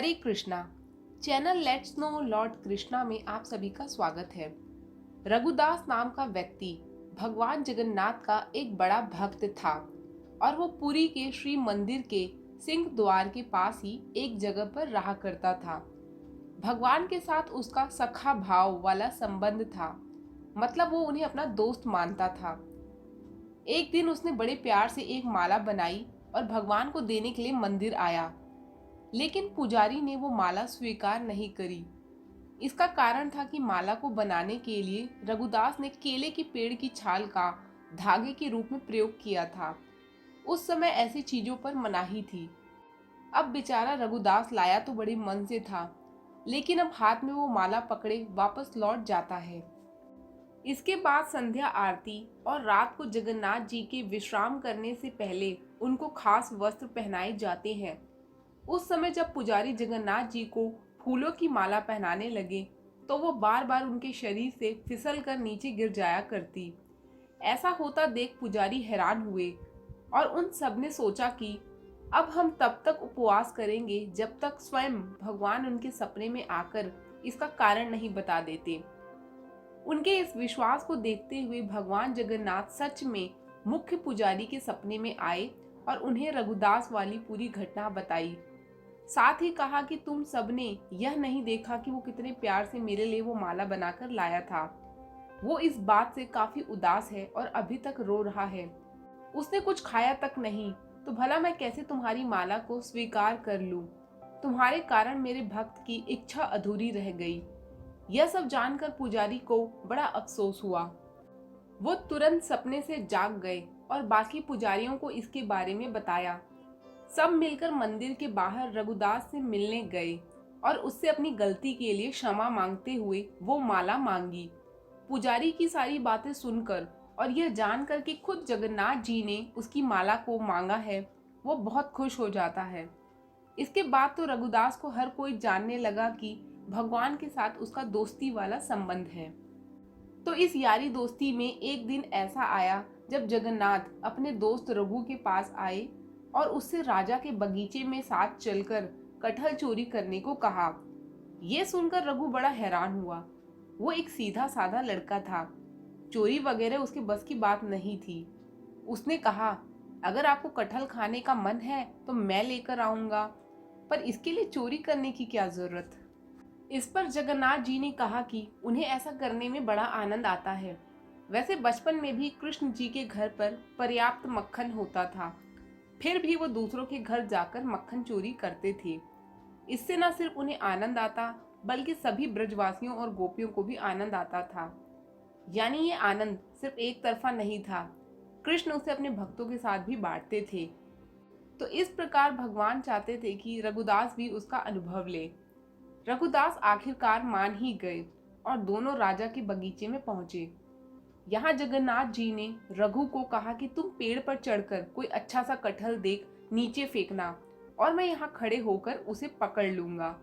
Hare Krishna. Channel let's know lord Krishna में आप सभी का स्वागत है। रघुदास नाम का व्यक्ति भगवान जगन्नाथ का एक बड़ा भक्त था और वो पुरी के श्री मंदिर के सिंह द्वार के पास ही एक जगह पर रहा करता था। भगवान के साथ उसका सखा भाव वाला संबंध था, मतलब वो उन्हें अपना दोस्त मानता था। एक दिन उसने बड़े प्यार से एक माला बनाई और भगवान को देने के लिए मंदिर आया, लेकिन पुजारी ने वो माला स्वीकार नहीं करी। इसका कारण था कि माला को बनाने के लिए रघुदास ने केले के पेड़ की छाल का धागे के रूप में प्रयोग किया था। उस समय ऐसी चीजों पर मनाही थी। अब बेचारा रघुदास लाया तो बड़े मन से था, लेकिन अब हाथ में वो माला पकड़े वापस लौट जाता है। इसके बाद संध्या आरती और रात को जगन्नाथ जी के विश्राम करने से पहले उनको खास वस्त्र पहनाए जाते हैं। उस समय जब पुजारी जगन्नाथ जी को फूलों की माला पहनाने लगे तो वो बार बार उनके शरीर से फिसल कर नीचे गिर जाया करती। ऐसा होता देख पुजारी हैरान हुए और उन सब ने सोचा कि अब हम तब तक उपवास करेंगे जब तक स्वयं भगवान उनके सपने में आकर इसका कारण नहीं बता देते। उनके इस विश्वास को देखते हुए भगवान जगन्नाथ सच में मुख्य पुजारी के सपने में आए और उन्हें रघुदास वाली पूरी घटना बताई। साथ ही कहा कि तुम सबने यह नहीं देखा कि वो कितने प्यार से मेरे लिए वो माला बनाकर लाया था। वो इस बात से काफी उदास है और अभी तक रो रहा है। उसने कुछ खाया तक नहीं, तो भला मैं कैसे तुम्हारी माला को स्वीकार कर लूं? तुम्हारे कारण मेरे भक्त की इच्छा अधूरी रह गई। यह सब जानकर पुजारी को बड़ा अफसोस हुआ। वो तुरंत सपने से जाग गए और बाकी पुजारियों को इसके बारे में बताया। सब मिलकर मंदिर के बाहर रघुदास से मिलने गए और उससे अपनी गलती के लिए क्षमा मांगते हुए वो माला मांगी। पुजारी की सारी बातें सुनकर और यह जानकर कि खुद जगन्नाथ जी ने उसकी माला को मांगा है, वो बहुत खुश हो जाता है। इसके बाद तो रघुदास को हर कोई जानने लगा कि भगवान के साथ उसका दोस्ती वाला संबंध है। तो इस यारी दोस्ती में एक दिन ऐसा आया जब जगन्नाथ अपने दोस्त रघु के पास आए और उससे राजा के बगीचे में साथ चलकर कटहल चोरी करने को कहा। यह सुनकर रघु बड़ा हैरान हुआ। वो एक सीधा साधा लड़का था, चोरी वगैरह उसके बस की बात नहीं थी। उसने कहा, अगर आपको कटहल खाने का मन है तो मैं लेकर आऊंगा, पर इसके लिए चोरी करने की क्या जरूरत? इस पर जगन्नाथ जी ने कहा कि उन्हें ऐसा करने में बड़ा आनंद आता है। वैसे बचपन में भी कृष्ण जी के घर पर पर्याप्त मक्खन होता था, फिर भी वो दूसरों के घर जाकर मक्खन चोरी करते थे। इससे न सिर्फ उन्हें आनंद आता, बल्कि सभी ब्रजवासियों और गोपियों को भी आनंद आता था। यानी ये आनंद सिर्फ एक तरफा नहीं था, कृष्ण उसे अपने भक्तों के साथ भी बांटते थे। तो इस प्रकार भगवान चाहते थे कि रघुदास भी उसका अनुभव ले। रघुदास आखिरकार मान ही गए और दोनों राजा के बगीचे में पहुंचे। यहाँ जगन्नाथ जी ने रघु को कहा कि तुम पेड़ पर चढ़कर कोई अच्छा सा कटहल देख नीचे फेंकना और मैं यहाँ खड़े होकर उसे पकड़ लूंगा।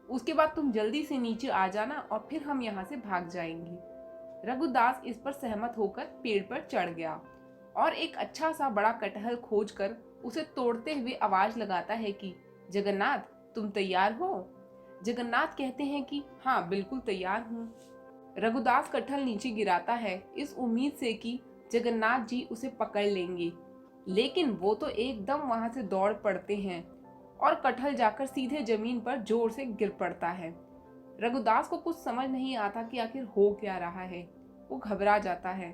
उसके बाद तुम जल्दी से नीचे आ जाना और फिर हम यहाँ से भाग जाएंगे। रघुदास इस पर सहमत होकर पेड़ पर चढ़ गया और एक अच्छा सा बड़ा कटहल खोजकर उसे तोड़ते हुए आवाज लगाता है कि जगन्नाथ, तुम तैयार हो? जगन्नाथ कहते हैं कि हाँ, बिल्कुल तैयार हूँ। रघुदास कटहल नीचे गिराता है इस उम्मीद से कि जगन्नाथ जी उसे पकड़ लेंगे, लेकिन वो तो एकदम वहां से दौड़ पड़ते हैं और कटहल जाकर सीधे जमीन पर जोर से गिर पड़ता है। रघुदास को कुछ समझ नहीं आता कि आखिर हो क्या रहा है। वो घबरा जाता है।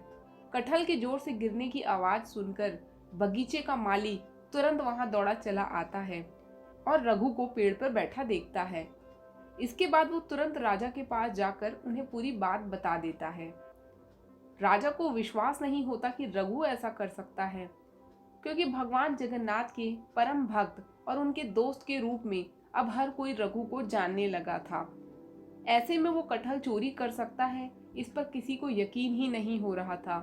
कटहल के जोर से गिरने की आवाज सुनकर बगीचे का माली तुरंत वहां दौड़ा चला आता है और रघु को पेड़ पर बैठा देखता है। इसके बाद वो तुरंत राजा के पास जाकर उन्हें पूरी बात बता देता है। राजा को विश्वास नहीं होता कि रघु ऐसा कर सकता है, क्योंकि भगवान जगन्नाथ के परम भक्त और उनके दोस्त के रूप में अब हर कोई रघु को जानने लगा था। ऐसे में वो कटहल चोरी कर सकता है, इस पर किसी को यकीन ही नहीं हो रहा था।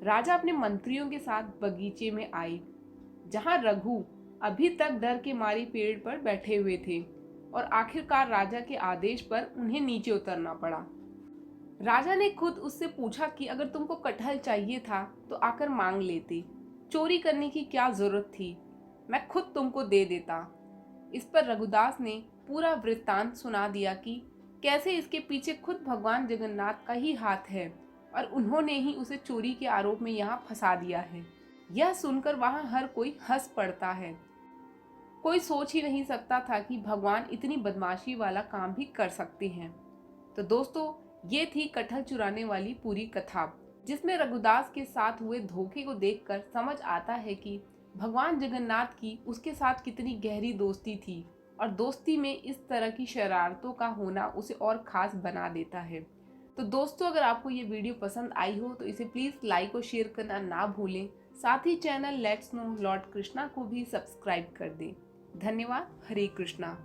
राजा अपने मंत्रियों के साथ बगीचे में आए, जहां रघु अभी तक डर के मारे पेड़ पर बैठे हुए थे और आखिरकार राजा के आदेश पर उन्हें नीचे उतरना पड़ा। राजा ने खुद उससे पूछा कि अगर तुमको कटहल चाहिए था तो आकर मांग लेते, चोरी करने की क्या जरूरत थी, मैं खुद तुमको दे देता। इस पर रघुदास ने पूरा वृत्तांत सुना दिया कि कैसे इसके पीछे खुद भगवान जगन्नाथ का ही हाथ है और उन्होंने ही उसे चोरी के आरोप में यहाँ फंसा दिया है। यह सुनकर वहाँ हर कोई हंस पड़ता है। कोई सोच ही नहीं सकता था कि भगवान इतनी बदमाशी वाला काम भी कर सकते हैं। तो दोस्तों, ये थी कटहल चुराने वाली पूरी कथा, जिसमें रघुदास के साथ हुए धोखे को देखकर समझ आता है कि भगवान जगन्नाथ की उसके साथ कितनी गहरी दोस्ती थी और दोस्ती में इस तरह की शरारतों का होना उसे और खास बना देता है। तो दोस्तों, अगर आपको ये वीडियो पसंद आई हो तो इसे प्लीज़ लाइक और शेयर करना ना भूलें। साथ ही channel let's know lord Krishna को भी सब्सक्राइब कर दें। धन्यवाद। हरे कृष्णा।